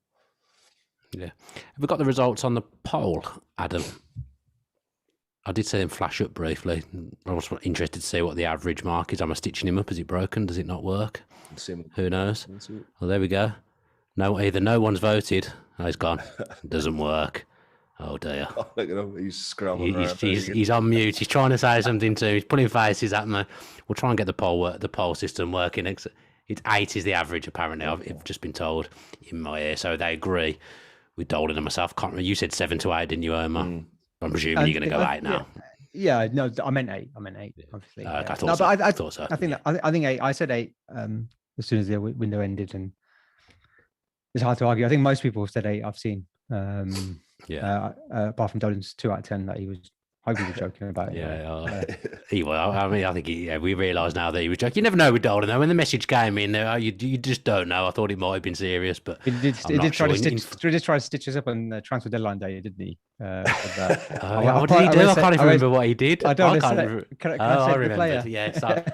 Yeah, have we got the results on the poll, Adam? I did see him flash up briefly. I was interested to see what the average mark is. Am I stitching him up? Is it broken? Does it not work? Who knows? Well, there we go. No, either no one's voted. Oh, he's gone. Doesn't work. Oh dear. Oh, look at him. He's scrambling. He's on mute. He's trying to say something to me. He's putting faces at me. We'll try and get the poll system working. It's 8 is the average, apparently. I've just been told in my ear. So they agree with Dolan and myself. Can't remember. You said 7 to 8, didn't you, Omar? I'm presuming you're going to go 8 now. Yeah, no, I meant 8. Obviously. I thought so. I thought so. I think 8. I said 8 as soon as the window ended, and it's hard to argue. I think most people said 8. I've seen. Apart from Dolan's 2 out of 10 that he was hoping he was joking about it. He will. I mean, I think we realise now that he was joking. You never know with Dolan though. When the message came in, you just don't know. I thought it might have been serious, but he did try to stitch us up on the transfer deadline day, didn't he? What did he do? I can't even remember what he did. I can't remember. Can I remember. Player? Yeah, so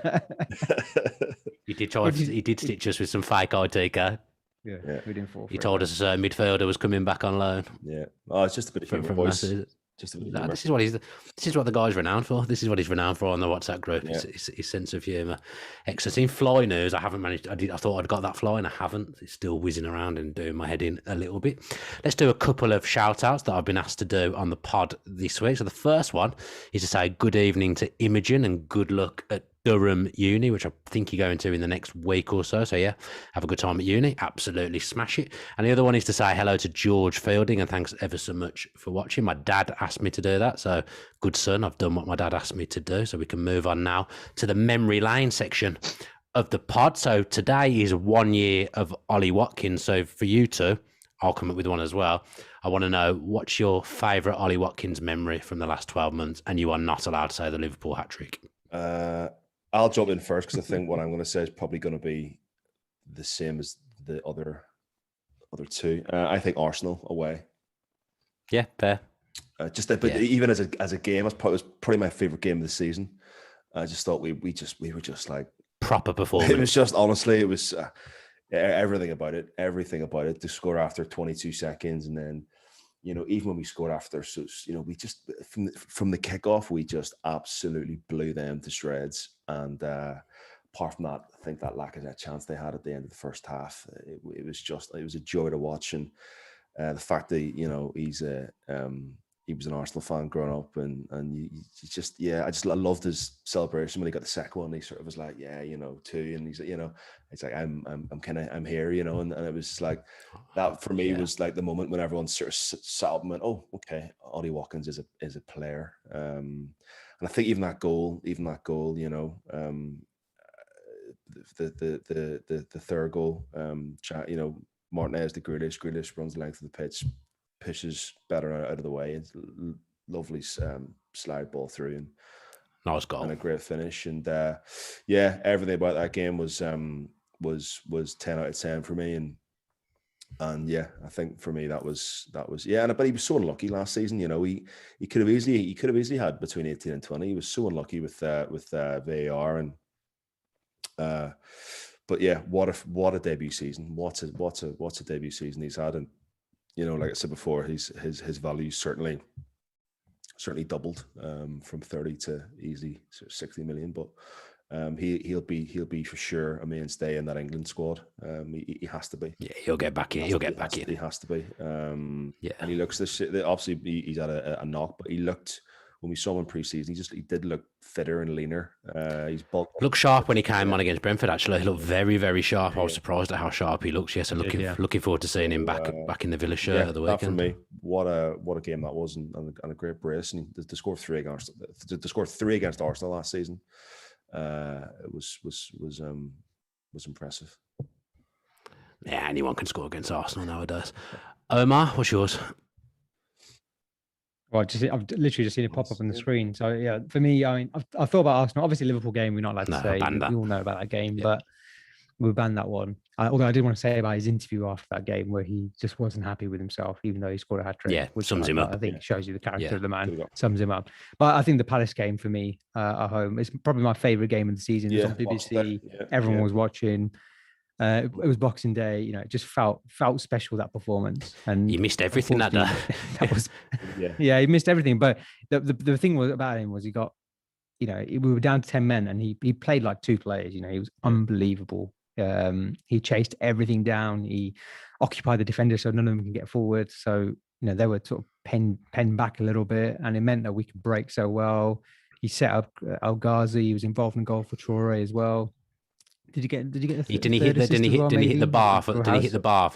he did stitch us with some fake ID card. Yeah, we didn't fall. He told us a certain midfielder was coming back on loan. Yeah, it's just a bit of humour, boys. This is what the guy's renowned for. This is what he's renowned for on the WhatsApp group. Yeah. His sense of humour. Excellent. In fly news, I haven't managed. I thought I'd got that fly, and I haven't. It's still whizzing around and doing my head in a little bit. Let's do a couple of shout outs that I've been asked to do on the pod this week. So the first one is to say good evening to Imogen and good luck at Durham Uni, which I think you're going to in the next week or so. So yeah, have a good time at uni. Absolutely smash it. And the other one is to say hello to George Fielding and thanks ever so much for watching. My dad asked me to do that. So good son, I've done what my dad asked me to do. So we can move on now to the memory lane section of the pod. So today is 1 year of Ollie Watkins. So for you two, I'll come up with one as well. I want to know what's your favourite Ollie Watkins memory from the last 12 months? And you are not allowed to say the Liverpool hat-trick. I'll jump in first because I think what I'm going to say is probably going to be the same as the other two. I think Arsenal away. Yeah, fair. Even as a game, it was probably my favorite game of the season. I just thought we were just like proper performance. It was just honestly, it was everything about it. To score after 22 seconds, and then even when we scored after, so we just from the kickoff, we just absolutely blew them to shreds. And apart from that, I think that Lacazette chance they had at the end of the first half, it was a joy to watch. And the fact that he was an Arsenal fan growing up, and I loved his celebration when he got the second one. He sort of was like, 2, and he's like, it's like I'm here, and it was like that for me was like the moment when everyone sort of sat up and went, oh, okay, Ollie Watkins is a player, and I think even that goal, the third goal, Martinez to Grealish runs the length of the pitch, pushes better out of the way. It's lovely slide ball through and nice goal and a great finish. And everything about that game was 10 out of 10 for me. And I think for me that was but he was so unlucky last season. He could have easily had between 18 and 20. He was so unlucky with VAR and but yeah, what a debut season. What a debut season he's had. And like I said before, his value certainly doubled from 30 to easy 60 million. But he'll be for sure a mainstay in that England squad. He has to be. Yeah, he'll get back in. He has to be. And he looks obviously he's had a knock, but he looked. When we saw him in pre-season, he did look fitter and leaner. He's bulked. Looked sharp when he came on against Brentford. Actually, he looked very, very sharp. I was surprised at how sharp he looks. Yes, and looking forward to seeing him back in the Villa shirt at the weekend. For me, what a game that was, and a great brace. And to score 3 against Arsenal last season, it was impressive. Yeah, anyone can score against Arsenal nowadays. Omar, what's yours? Well, I've literally just seen it pop up on the screen. So yeah, for me, I mean, I thought about Arsenal. Obviously, Liverpool game, we're not allowed to say. We all know about that game, but we banned that one. Although I did want to say about his interview after that game, where he just wasn't happy with himself, even though he scored a hat trick. Yeah, which sums him up. I think it shows you the character of the man. Sums him up. But I think the Palace game for me at home is probably my favourite game of the season. It was on BBC. Everyone was watching. It was Boxing Day, it just felt special, that performance. And he missed everything that day. He missed everything. But the thing about him was he got, we were down to 10 men and he played like 2 players. He was unbelievable. He chased everything down. He occupied the defenders so none of them can get forward. So they were sort of penned back a little bit, and it meant that we could break so well. He set up El Ghazi. He was involved in goal for Traore as well. Did you get? Didn't he hit the bar for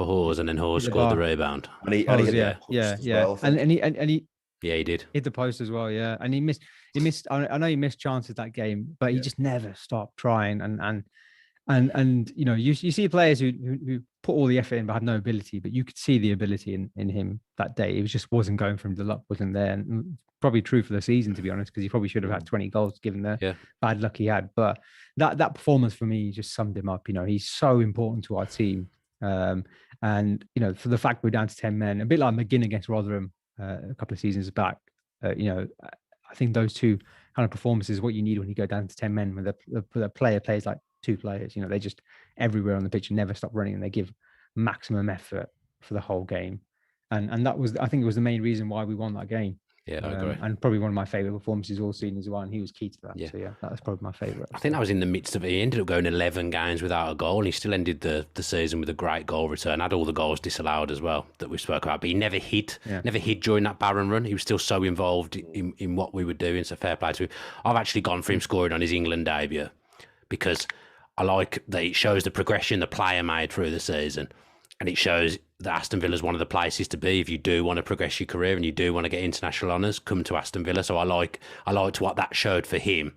Hawes, and then Hawes scored the rebound? And he hit he did hit the post as well. Yeah, and he missed. I know he missed chances that game, but he just never stopped trying. And And you see players who put all the effort in but had no ability, but you could see the ability in him that day. It just wasn't going for him. The luck wasn't there, and probably true for the season, to be honest, because he probably should have had 20 goals given the bad luck he had. But that performance for me just summed him up. He's so important to our team, and for the fact we're down to 10 men, a bit like McGinn against Rotherham a couple of seasons back. I think those two kind of performances what you need when you go down to 10 men, when the player plays like two players. They're just everywhere on the pitch and never stop running, and they give maximum effort for the whole game. And that was, I think it was the main reason why we won that game. Yeah, I agree. And probably one of my favourite performances all season as well. And he was key to that. Yeah. So yeah, that was probably my favourite. I think that was in the midst of it. He ended up going 11 games without a goal, and he still ended the season with a great goal return. Had all the goals disallowed as well that we spoke about, but he never hid during that Barron run. He was still so involved in what we were doing. So fair play to him. I've actually gone for him scoring on his England debut because I like that it shows the progression the player made through the season. And it shows that Aston Villa is one of the places to be if you do want to progress your career and you do want to get international honours. Come to Aston Villa. So I liked what that showed for him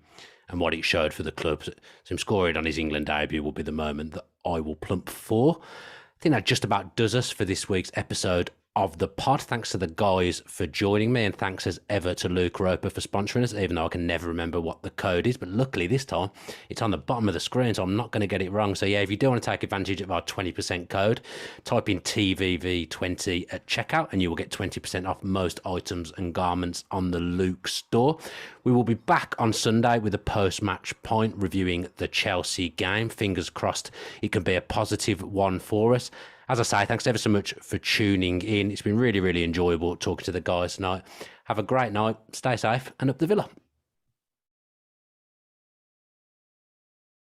and what it showed for the club. So him scoring on his England debut will be the moment that I will plump for. I think that just about does us for this week's episode of the pod. Thanks to the guys for joining me, and thanks as ever to Luke Roper for sponsoring us, even though I can never remember what the code is. But luckily this time it's on the bottom of the screen, so I'm not going to get it wrong. So yeah, if you do want to take advantage of our 20% code, type in TVV20 at checkout and you will get 20% off most items and garments on the Luke store. We will be back on Sunday with a post-match point reviewing the Chelsea game. Fingers crossed it can be a positive one for us. As I say, thanks ever so much for tuning in. It's been really, really enjoyable talking to the guys tonight. Have a great night, stay safe, and up the Villa.